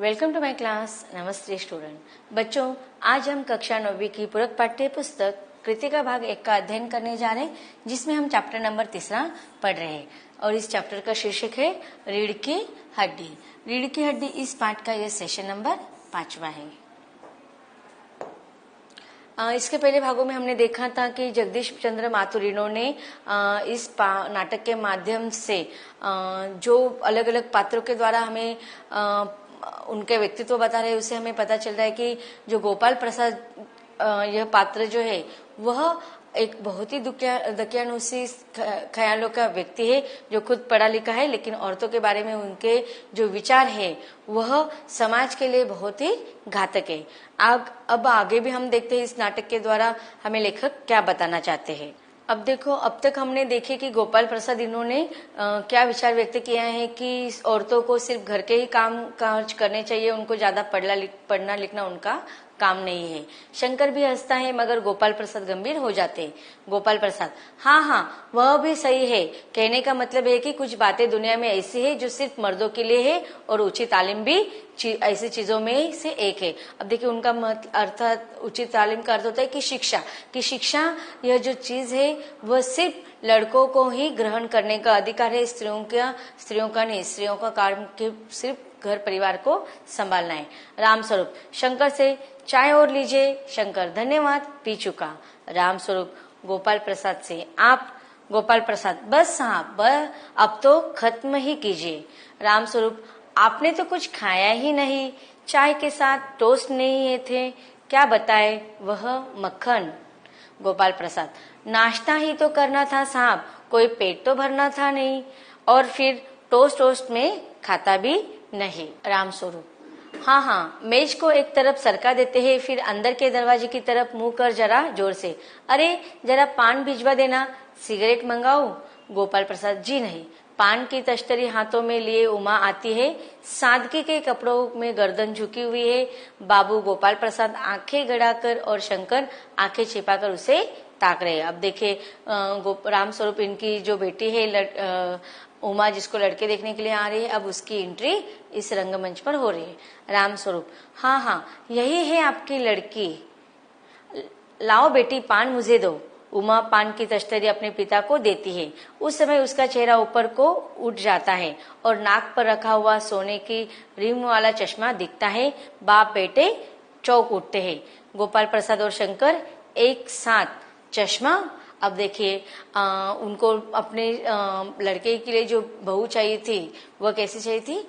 Welcome to my class. नमस्ते student. बच्चों, आज हम कक्षा 9वीं की पूरक पाठ्य पुस्तक कृतिका भाग 1 का अध्ययन करने जा रहे हैं, जिसमें हम चैप्टर नंबर 3 पढ़ रहे हैं और इस चैप्टर का शीर्षक है रीढ़ की हड्डी। रीढ़ की हड्डी इस पाठ का यह सेशन नंबर 5वां है। इसके पहले भागों में हमने देखा था कि जगदीश चंद्र माथुरिनो ने इस नाटक के माध्यम से जो अलग अलग पात्रों के द्वारा हमें उनके व्यक्तित्व बता रहे हैं, उससे हमें पता चल रहा है कि जो गोपाल प्रसाद यह पात्र जो है वह एक बहुत ही दकियानुसी ख्यालों का व्यक्ति है, जो खुद पढ़ा लिखा है, लेकिन औरतों के बारे में उनके जो विचार है वह समाज के लिए बहुत ही घातक है। अब आगे भी हम देखते हैं इस नाटक के द्वारा हमें लेखक क्या बताना चाहते हैं। अब देखो, अब तक हमने देखे कि गोपाल प्रसाद इन्होंने क्या विचार व्यक्त किया है कि औरतों को सिर्फ घर के ही काम काज करने चाहिए, उनको ज्यादा पढ़ना लिखना उनका काम नहीं है। शंकर भी हंसता है, मगर गोपाल प्रसाद गंभीर हो जाते हैं। गोपाल प्रसाद: हाँ, वह भी सही है। कहने का मतलब है कि कुछ बातें दुनिया में ऐसी है जो सिर्फ मर्दों के लिए है, और उचित तालीम भी ऐसी चीजों में से एक है। अब देखिए, उनका अर्थ, उचित तालीम का अर्थ होता है कि शिक्षा यह जो चीज है वह सिर्फ लड़कों को ही ग्रहण करने का अधिकार है, स्त्रियों का नहीं। स्त्रियों का कार्य सिर्फ घर परिवार को संभालना है। राम स्वरूप शंकर से: चाय और लीजिए। शंकर: धन्यवाद, पी चुका। राम स्वरूप गोपाल प्रसाद से: आप? गोपाल प्रसाद: बस साहब, अब तो खत्म ही कीजिए। राम स्वरूप: आपने तो कुछ खाया ही नहीं, चाय के साथ टोस्ट नहीं थे, क्या बताए वह मक्खन। गोपाल प्रसाद: नाश्ता ही तो करना था साहब, कोई पेट तो भरना था नहीं, और फिर टोस्ट में खाता भी नहीं। राम स्वरूप: हाँ, मेज को एक तरफ सरका देते हैं, फिर अंदर के दरवाजे की तरफ मुंह कर जरा जोर से: अरे जरा पान भिजवा देना, सिगरेट मंगाऊं। गोपाल प्रसाद: जी नहीं। पान की तश्तरी हाथों में लिए उमा आती है, सादगी के कपड़ों में गर्दन झुकी हुई है। बाबू गोपाल प्रसाद आंखें गड़ाकर और शंकर आंखें छिपाकर उसे ताक रहे। अब देखिए, राम स्वरूप इनकी जो बेटी है उमा, जिसको लड़के देखने के लिए आ रही है, अब उसकी एंट्री इस रंगमंच पर हो रही है। राम स्वरूप: हाँ, यही है आपकी लड़की, लाओ बेटी पान मुझे दो। उमा पान की तश्तरी अपने पिता को देती है। उस समय उसका चेहरा ऊपर को उठ जाता है और नाक पर रखा हुआ सोने की रिम वाला चश्मा दिखता है। बाप बेटे चौंक उठते हैं। गोपाल प्रसाद और शंकर एक साथ: चश्मा? अब देखिए, उनको अपने लड़के के लिए जो बहू चाहिए थी वह कैसी चाहिए थी?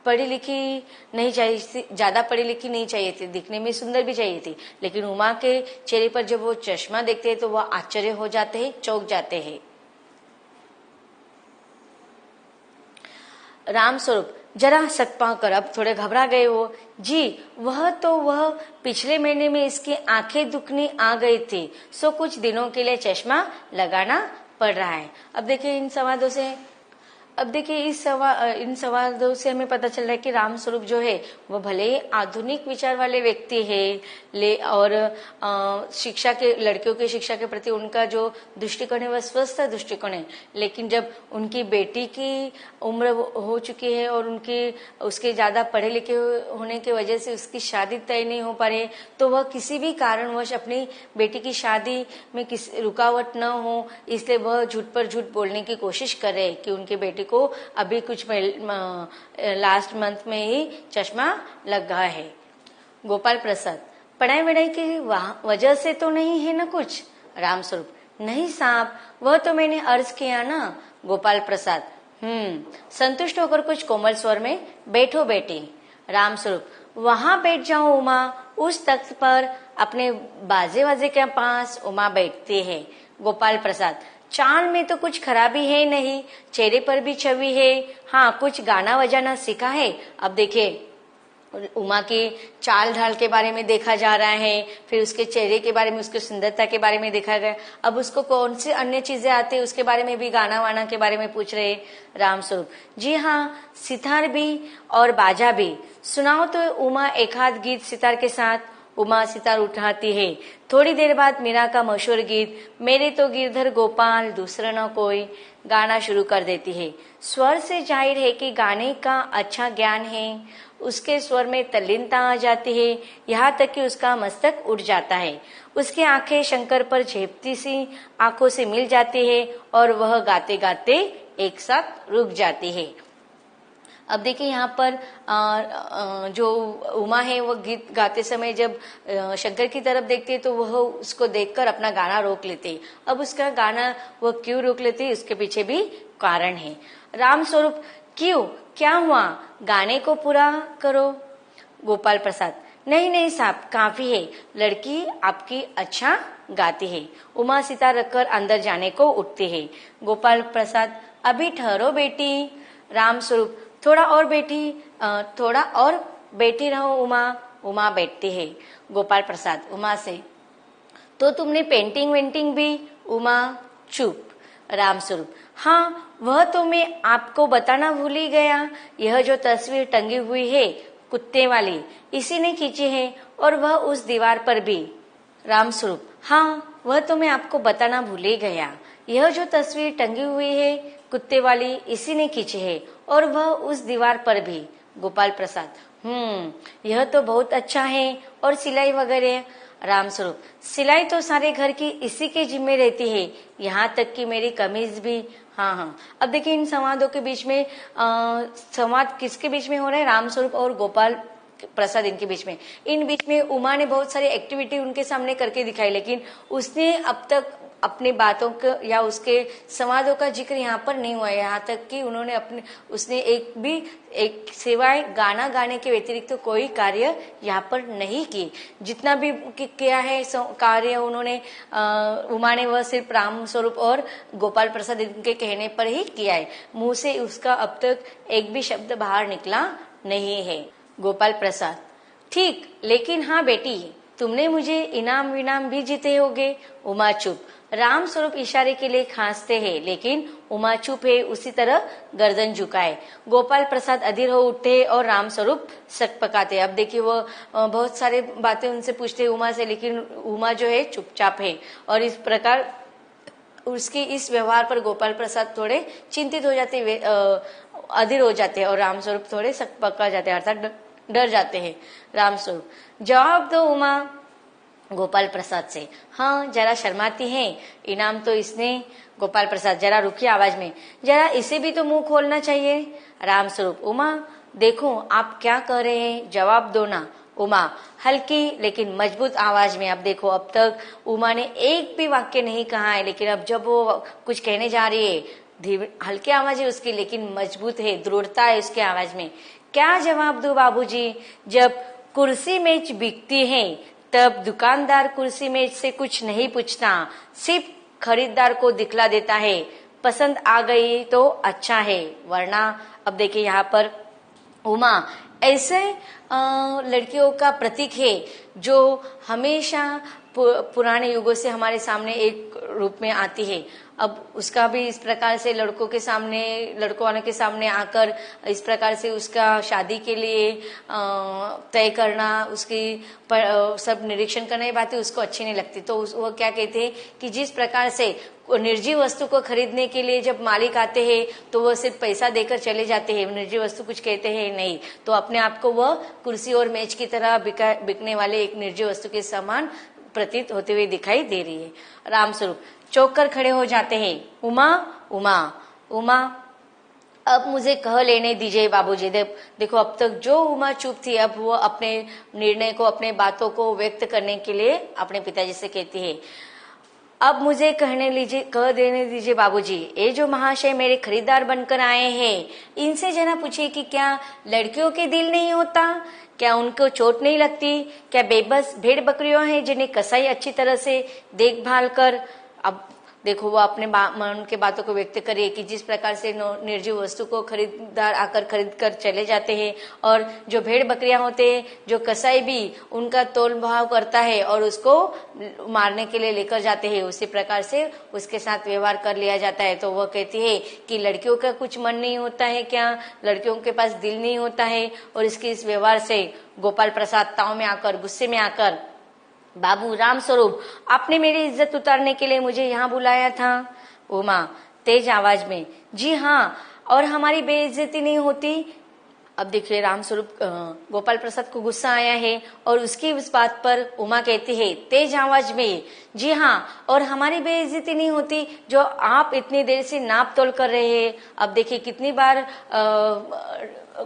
पढ़ी लिखी नहीं चाहिए थी, ज्यादा पढ़ी लिखी नहीं चाहिए थी, दिखने में सुंदर भी चाहिए थी। लेकिन उमा के चेहरे पर जब वो चश्मा देखते हैं तो वह आश्चर्य हो जाते हैं, चौंक जाते हैं। राम स्वरूप जरा सकपा कर, अब थोड़े घबरा गए वो: जी, वह पिछले महीने में इसकी आंखें दुखनी आ गई थी, सो कुछ दिनों के लिए चश्मा लगाना पड़ रहा है। अब देखिए, इन संवादों से हमें पता चल रहा है कि राम स्वरूप जो है वह भले ही आधुनिक विचार वाले व्यक्ति है, और शिक्षा के, लड़कियों की शिक्षा के प्रति उनका जो दृष्टिकोण है वह स्वस्थ दृष्टिकोण है। लेकिन जब उनकी बेटी की उम्र हो चुकी है और उसके ज्यादा पढ़े लिखे होने की वजह से उसकी शादी तय नहीं हो पा रही, तो वह किसी भी कारणवश अपनी बेटी की शादी में रुकावट न हो, इसलिए वह झूठ पर झूठ बोलने की कोशिश कर रहे कि उनकी बेटी को अभी कुछ लास्ट मंथ में ही चश्मा लग गया है। गोपाल प्रसाद: पढ़ाई वढ़ाई की वजह से तो नहीं है ना कुछ? राम स्वरूप: नहीं साहब, वह तो मैंने अर्ज किया ना। गोपाल प्रसाद: संतुष्ट होकर कुछ कोमल स्वर में: बैठो बेटी। राम स्वरूप: वहां बैठ जाओ उमा। उस तख्त पर अपने बाजे के पास उमा बैठती है। गोपाल प्रसाद: चाल में तो कुछ खराबी है नहीं, चेहरे पर भी छवि है। हाँ, कुछ गाना बजाना सीखा है। अब देखिए, उमा की चाल ढाल के बारे में देखा जा रहा है, फिर उसके चेहरे के बारे में, उसकी सुंदरता के बारे में देखा गया। अब उसको कौन सी अन्य चीजें आती है उसके बारे में भी, गाना वाना के बारे में पूछ रहे। राम स्वरूप: जी हाँ, सितार भी और बाजा भी। सुनाओ तो उमा एक आध गीत सितार के साथ। उमा सितार उठाती है। थोड़ी देर बाद मीरा का मशहूर गीत: मेरे तो गिरधर गोपाल दूसरा न कोई। गाना शुरू कर देती है। स्वर से जाहिर है कि गाने का अच्छा ज्ञान है। उसके स्वर में तल्लीनता आ जाती है, यहाँ तक कि उसका मस्तक उठ जाता है। उसकी आंखें शंकर पर झेपती सी आंखों से मिल जाती है और वह गाते गाते एक साथ रुक जाती है। अब देखिए यहाँ पर जो उमा है वो गीत गाते समय जब शंकर की तरफ देखती है तो वह उसको देखकर अपना गाना रोक लेते हैं। अब उसका गाना वह क्यों रोक लेते हैं, उसके पीछे भी कारण है। राम स्वरूप क्यों, क्या हुआ, गाने को पूरा करो। गोपाल प्रसाद नहीं नहीं साहब, काफी है, लड़की आपकी अच्छा गाती है। उमा सितार रखकर अंदर जाने को उठती है। गोपाल प्रसाद अभी ठहरो बेटी। राम स्वरूप थोड़ा और बैठी रहो उमा। उमा बैठती है। गोपाल प्रसाद उमा से तो तुमने पेंटिंग वेंटिंग भी। उमा चुप। राम स्वरूप हाँ, वह तो मैं आपको बताना भूल ही गया। यह जो तस्वीर टंगी हुई है कुत्ते वाली, इसी ने खींची है और वह उस दीवार पर भी। राम स्वरूप हाँ, वह तो मैं आपको बताना भूल ही गया। यह जो तस्वीर टंगी हुई है कुत्ते वाली, इसी ने खींची है और वह उस दीवार पर भी। गोपाल प्रसाद यह तो बहुत अच्छा है। और सिलाई वगैरह। राम स्वरूप सिलाई तो सारे घर की इसी के जिम्मे रहती है, यहाँ तक कि मेरी कमीज भी। हाँ। अब देखिए इन संवादों के बीच में संवाद किसके बीच में हो रहा है, राम स्वरूप और गोपाल प्रसाद इनके बीच में। इन बीच में उमा ने बहुत सारी एक्टिविटी उनके सामने करके दिखाई, लेकिन उसने अब तक अपनी बातों का या उसके संवादों का जिक्र यहाँ पर नहीं हुआ है। यहाँ तक कि उसने एक सिवाय गाना गाने के व्यतिरिक्त तो कोई कार्य यहाँ पर नहीं की। जितना भी किया है कार्य उन्होंने उमा ने, वह सिर्फ राम स्वरूप और गोपाल प्रसाद इनके कहने पर ही किया है। मुंह से उसका अब तक एक भी शब्द बाहर निकला नहीं है। गोपाल प्रसाद ठीक, लेकिन हाँ बेटी, तुमने मुझे इनाम विनाम भी जीते होगे। उमा चुप। राम स्वरूप इशारे के लिए खांसते हैं, लेकिन उमा चुप है, उसी तरह गर्दन झुकाए। गोपाल प्रसाद अधीर हो उठते और राम स्वरूप सकपकाते। अब देखिए वो बहुत सारे बातें उनसे पूछते हैं उमा से, लेकिन उमा जो है चुपचाप है। और इस प्रकार उसके इस व्यवहार पर गोपाल प्रसाद थोड़े चिंतित हो जाते, अधीर हो जाते हैं और राम स्वरूप थोड़े सकपका जाते हैं, अर्थात डर जाते हैं। राम स्वरूप जवाब दो उमा। गोपाल प्रसाद से हाँ, जरा शर्माती है, इनाम तो इसने। गोपाल प्रसाद जरा रुकी आवाज में, जरा इसे भी तो मुंह खोलना चाहिए। राम स्वरूप उमा देखो आप क्या कह रहे हैं, जवाब दो ना। उमा हल्की लेकिन मजबूत आवाज में। अब देखो अब तक उमा ने एक भी वाक्य नहीं कहा है, लेकिन अब जब वो कुछ कहने जा रही है, हल्की आवाज है उसकी लेकिन मजबूत है, दृढ़ता है उसके आवाज में। क्या जवाब दो बाबूजी, जब कुर्सी मेज बिकती है तब दुकानदार कुर्सी मेज से कुछ नहीं पूछता, सिर्फ खरीदार को दिखला देता है। पसंद आ गई तो अच्छा है, वरना। अब देखिए यहाँ पर उमा ऐसे लड़कियों का प्रतीक है जो हमेशा पुराने युगों से हमारे सामने एक रूप में आती है। अब उसका भी इस प्रकार से लड़कों वालों के सामने आकर इस प्रकार से उसका शादी के लिए तय करना, उसकी सब निरीक्षण करना, ये बातें उसको अच्छी नहीं लगती। तो वो क्या कहते हैं कि जिस प्रकार से निर्जीव वस्तु को खरीदने के लिए जब मालिक आते हैं तो वह सिर्फ पैसा देकर चले जाते हैं, निर्जीव वस्तु कुछ कहते हैं नहीं, तो अपने आप को वह कुर्सी और मेज की तरह बिकने वाले एक निर्जीव वस्तु के समान प्रतीत होते हुए दिखाई दे रही है। राम स्वरूप चौंक कर खड़े हो जाते हैं। उमा उमा उमा अब मुझे कह लेने दीजिए बाबूजी। देखो अब तक जो उमा चुप थी, अब वो अपने निर्णय को, अपने बातों को व्यक्त करने के लिए अपने पिताजी से कहती है, अब मुझे कह देने दीजिए बाबूजी। ये जो महाशय मेरे खरीदार बनकर आए हैं, इनसे जरा पूछिए कि क्या लड़कियों के दिल नहीं होता, क्या उनको चोट नहीं लगती, क्या बेबस भेड़ बकरियों हैं जिन्हें कसाई अच्छी तरह से देखभाल कर। अब देखो वो अपने मन के बातों को व्यक्त करिए कि जिस प्रकार से निर्जीव वस्तु को खरीदार आकर खरीद कर चले जाते हैं, और जो भेड़ बकरियां होते हैं, जो कसाई भी उनका तोल भाव करता है और उसको मारने के लिए लेकर जाते हैं, उसी प्रकार से उसके साथ व्यवहार कर लिया जाता है। तो वह कहती है कि लड़कियों का कुछ मन नहीं होता है क्या, लड़कियों के पास दिल नहीं होता है। और इसके इस व्यवहार से गोपाल प्रसाद ताव में आकर, गुस्से में आकर, बाबू राम स्वरूप आपने मेरी इज्जत उतारने के लिए मुझे यहाँ बुलाया था। उमा तेज आवाज में, जी हाँ, और हमारी बेइज्जती नहीं होती। अब देखिए रामस्वरूप गोपाल प्रसाद को गुस्सा आया है और उसकी उस बात पर उमा कहती है तेज आवाज में, जी हाँ, और हमारी बेइज्जती नहीं होती जो आप इतनी देर से नाप तोल कर रहे हैं। अब देखिए कितनी बार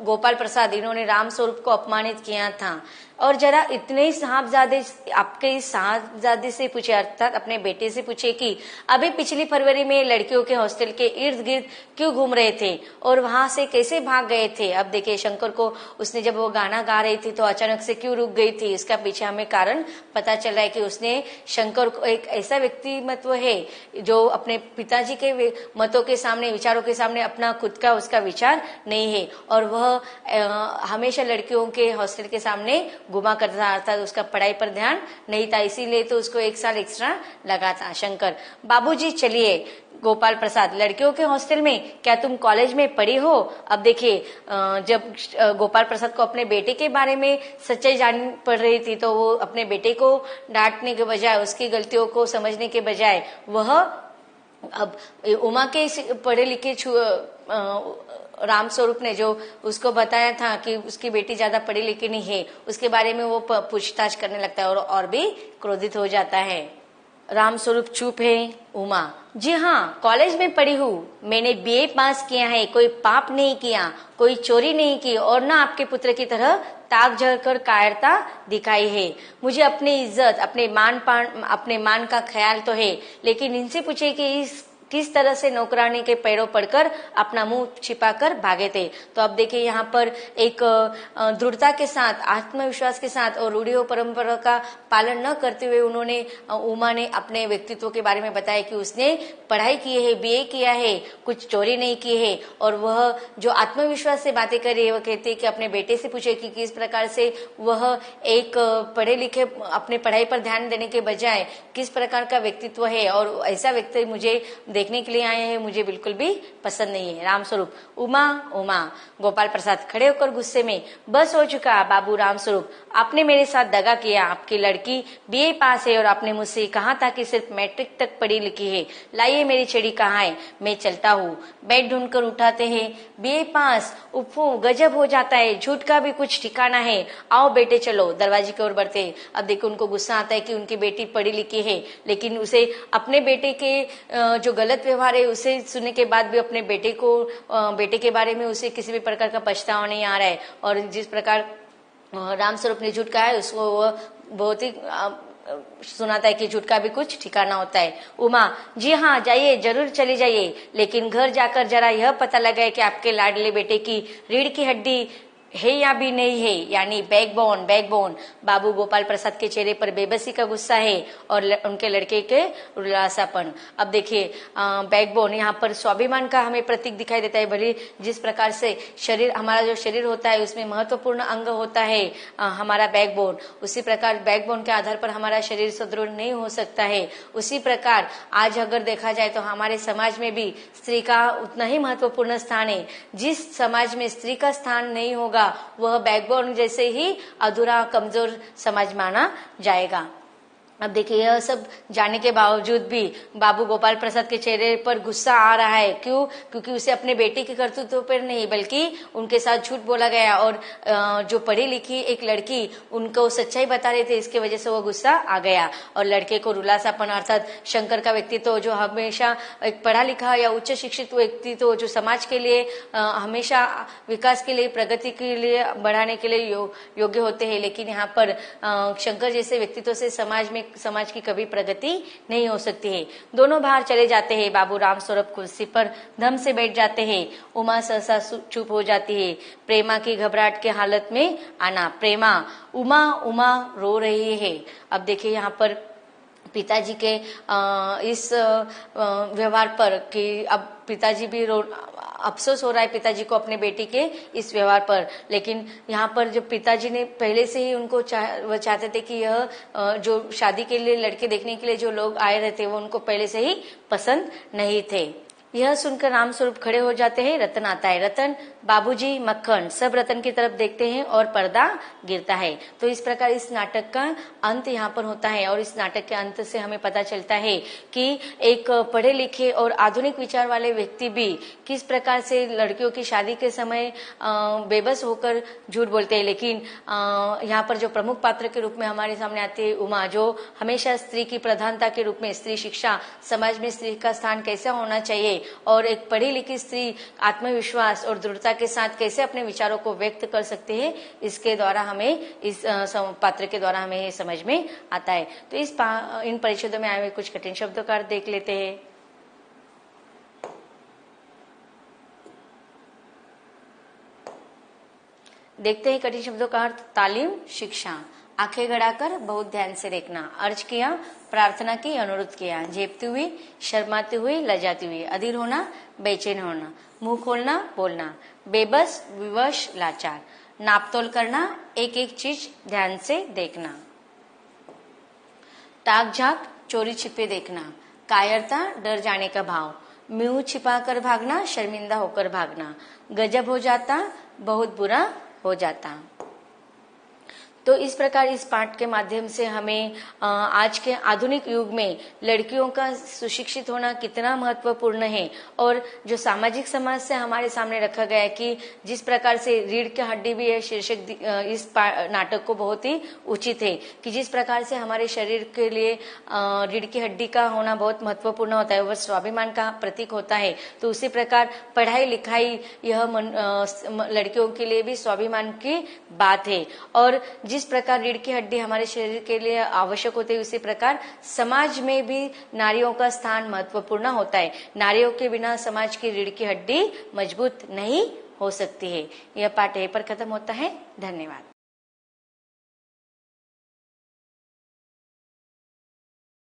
गोपाल प्रसाद इन्होंने रामस्वरूप को अपमानित किया था। और जरा इतने ही साहबजादे आपके इस साहबजादे से पूछे, अर्थात अपने बेटे से पूछे कि अभी पिछली फरवरी में लड़कियों के हॉस्टल के इर्द गिर्द क्यों घूम रहे थे और वहां से कैसे भाग गए थे। अब देखिए शंकर को उसने जब वो गाना गा रही थी तो अचानक से क्यों रुक गई थी, इसका पीछे हमें कारण पता चला है कि उसने शंकर को एक ऐसा व्यक्तिमत्व है जो अपने पिताजी के मतों के सामने, विचारों के सामने अपना खुद का उसका विचार नहीं है और वह हमेशा लड़कियों के हॉस्टल के सामने घुमा करता था, अर्थात उसका पढ़ाई पर ध्यान नहीं था, इसीलिए तो उसको 1 साल एक्स्ट्रा लगा था। शंकर, बाबूजी चलिए। गोपाल प्रसाद, लड़कियों के हॉस्टल में, क्या तुम कॉलेज में पढ़ी हो। अब देखिए जब गोपाल प्रसाद को अपने बेटे के बारे में सच्चाई जाननी पड़ रही थी तो वो अपने बेटे को डांटने के बजाय, उसकी गलतियों को समझने के बजाय वह अब उमा के पढ़े लिखे रामस्वरूप ने जो उसको बताया था कि उसकी बेटी ज्यादा पढ़ी लिखी नहीं है, उसके बारे में वो पूछताछ करने लगता है और भी क्रोधित हो जाता है। रामस्वरूप चुप है। उमा, जी हाँ, कॉलेज में पढ़ी हूँ, मैंने बीए पास किया है, कोई पाप नहीं किया, कोई चोरी नहीं की और न आपके पुत्र की तरह ताक झलकर कायरता दिखाई है। मुझे अपनी इज्जत, अपने मान का ख्याल तो है, लेकिन इनसे पूछे कि किस तरह से नौकरानी के पैरों पड़कर अपना मुंह छिपाकर भागे थे। तो अब देखिए यहाँ पर एक दृढ़ता के साथ, आत्मविश्वास के साथ और रूढ़ियों परंपरा का पालन न करते हुए उमा ने अपने व्यक्तित्व के बारे में बताया कि उसने पढ़ाई की है, बीए किया है, कुछ चोरी नहीं की है। और वह जो आत्मविश्वास से बातें कर रही है, वह कहती है कि अपने बेटे से पूछे कि किस प्रकार से वह एक पढ़े लिखे, अपने पढ़ाई पर ध्यान देने के बजाय किस प्रकार का व्यक्तित्व है और ऐसा व्यक्ति मुझे देखने के लिए आए हैं, मुझे बिल्कुल भी पसंद नहीं है। रामस्वरूप, उमा। गोपाल प्रसाद खड़े होकर गुस्से में, बस हो चुका बाबू रामस्वरूप, आपने मेरे साथ दगा किया। आपकी लड़की बीए पास है और आपने मुझसे कहा था कि सिर्फ मैट्रिक तक पढ़ी लिखी है। लाइए मेरी छड़ी कहाँ है, मैं चलता हूँ। बैग ढूंढकर उठाते हैं, बीए पास, उफ़ो गजब हो जाता है, झूठ का भी कुछ ठिकाना है। आओ बेटे चलो, दरवाजे की ओर बढ़ते। अब देखो उनको गुस्सा आता है कि उनकी बेटी पढ़ी लिखी है, लेकिन उसे अपने बेटे के जो गलत व्यवहार है उसे सुनने के बाद भी अपने बेटे के बारे में उसे किसी भी प्रकार का पछतावा नहीं आ रहा है। और जिस प्रकार रामस्वरूप ने झूठ कहा है उसको वह बहुत ही सुनाता है कि झूठ का भी कुछ ठिकाना होता है। उमा, जी हाँ, जाइए, जरूर चली जाइए, लेकिन घर जाकर जरा यह पता लगाए कि आपके लाडले बेटे की रीढ़ की हड्डी है या भी नहीं है, यानी बैकबोन। बाबू गोपाल प्रसाद के चेहरे पर बेबसी का गुस्सा है और उनके लड़के के उल्लासापन। अब देखिए बैकबोन यहाँ पर स्वाभिमान का हमें प्रतीक दिखाई देता है। भले जिस प्रकार से शरीर, हमारा जो शरीर होता है उसमें महत्वपूर्ण अंग होता है हमारा बैकबोन, उसी प्रकार बैकबोन के आधार पर हमारा शरीर सुदृढ़ नहीं हो सकता है। उसी प्रकार आज अगर देखा जाए तो हमारे समाज में भी स्त्री का उतना ही महत्वपूर्ण स्थान है। जिस समाज में स्त्री का स्थान नहीं होगा वह बैकबोन जैसे ही अधूरा, कमजोर समाज माना जाएगा। अब देखिए यह सब जानने के बावजूद भी बाबू गोपाल प्रसाद के चेहरे पर गुस्सा आ रहा है। क्यों? क्योंकि उसे अपने बेटे के करतूतों पर नहीं बल्कि उनके साथ झूठ बोला गया और जो पढ़ी लिखी एक लड़की उनको सच्चाई बता रहे थे, इसके वजह से वो गुस्सा आ गया। और लड़के को रुलासापन, अर्थात शंकर का व्यक्तित्व जो हमेशा एक पढ़ा लिखा या उच्च शिक्षित व्यक्तित्व जो समाज के लिए हमेशा विकास के लिए, प्रगति के लिए, बढ़ाने के लिए योग्य होते हैं, लेकिन यहाँ पर शंकर जैसे व्यक्तित्व से समाज की कभी प्रगति नहीं हो सकती है। दोनों बाहर चले जाते हैं। बाबू रामस्वरूप कुर्सी पर धम से बैठ जाते हैं। उमा सहसा चुप हो जाती है। प्रेमा की घबराहट के हालत में आना। प्रेमा, उमा रो रही है। अब देखिए यहाँ पर पिताजी के इस व्यवहार पर कि अब पिताजी भी अफसोस हो रहा है पिताजी को अपने बेटी के इस व्यवहार पर, लेकिन यहाँ पर जो पिताजी ने पहले से ही उनको वह चाहते थे कि यह जो शादी के लिए लड़के देखने के लिए जो लोग आए रहते वो उनको पहले से ही पसंद नहीं थे। यह सुनकर राम स्वरूप खड़े हो जाते हैं। रतन आता है। रतन, बाबूजी, मक्खन, सब रतन की तरफ देखते हैं और पर्दा गिरता है। तो इस प्रकार इस नाटक का अंत यहाँ पर होता है और इस नाटक के अंत से हमें पता चलता है कि एक पढ़े लिखे और आधुनिक विचार वाले व्यक्ति भी किस प्रकार से लड़कियों की शादी के समय बेबस होकर झूठ बोलते हैं। लेकिन यहाँ पर जो प्रमुख पात्र के रूप में हमारे सामने आती है उमा, जो हमेशा स्त्री की प्रधानता के रूप में, स्त्री शिक्षा, समाज में स्त्री का स्थान कैसा होना चाहिए और एक पढ़ी लिखी स्त्री आत्मविश्वास और दृढ़ता के साथ कैसे अपने विचारों को व्यक्त कर सकते हैं, इसके द्वारा हमें इस पात्र के द्वारा हमें समझ में आता है। तो इन परिच्छेदों में आए हुए कुछ कठिन शब्दों का अर्थ देख लेते हैं। देखते हैं कठिन शब्दों का अर्थ। तालीम, शिक्षा। आंखें गड़ाकर बहुत ध्यान से देखना। अर्ज किया, प्रार्थना की, अनुरोध किया। झेपती हुई, शर्माती हुई, लजाती हुई। अधीर होना, बेचैन होना। मुंह खोलना, बोलना। बेबस, विवश, लाचार। नापतोल करना, एक एक चीज ध्यान से देखना। ताक झाक, चोरी छिपे देखना। कायरता, डर जाने का भाव। मुंह छिपाकर भागना, शर्मिंदा होकर भागना। गजब हो जाता, बहुत बुरा हो जाता। तो इस प्रकार इस पाठ के माध्यम से हमें आज के आधुनिक युग में लड़कियों का सुशिक्षित होना कितना महत्वपूर्ण है और जो सामाजिक समाज से हमारे सामने रखा गया है कि जिस प्रकार से रीढ़ की हड्डी भी है शीर्षक इस नाटक को बहुत ही उचित है कि जिस प्रकार से हमारे शरीर के लिए रीढ़ की हड्डी का होना बहुत महत्वपूर्ण होता है, वह स्वाभिमान का प्रतीक होता है। तो उसी प्रकार पढ़ाई लिखाई यह लड़कियों के लिए भी स्वाभिमान की बात है और जिस प्रकार रीढ़ की हड्डी हमारे शरीर के लिए आवश्यक होती है, उसी प्रकार समाज में भी नारियों का स्थान महत्वपूर्ण होता है। नारियों के बिना समाज की रीढ़ की हड्डी मजबूत नहीं हो सकती है। यह पाठ यहीं पर खत्म होता है। धन्यवाद।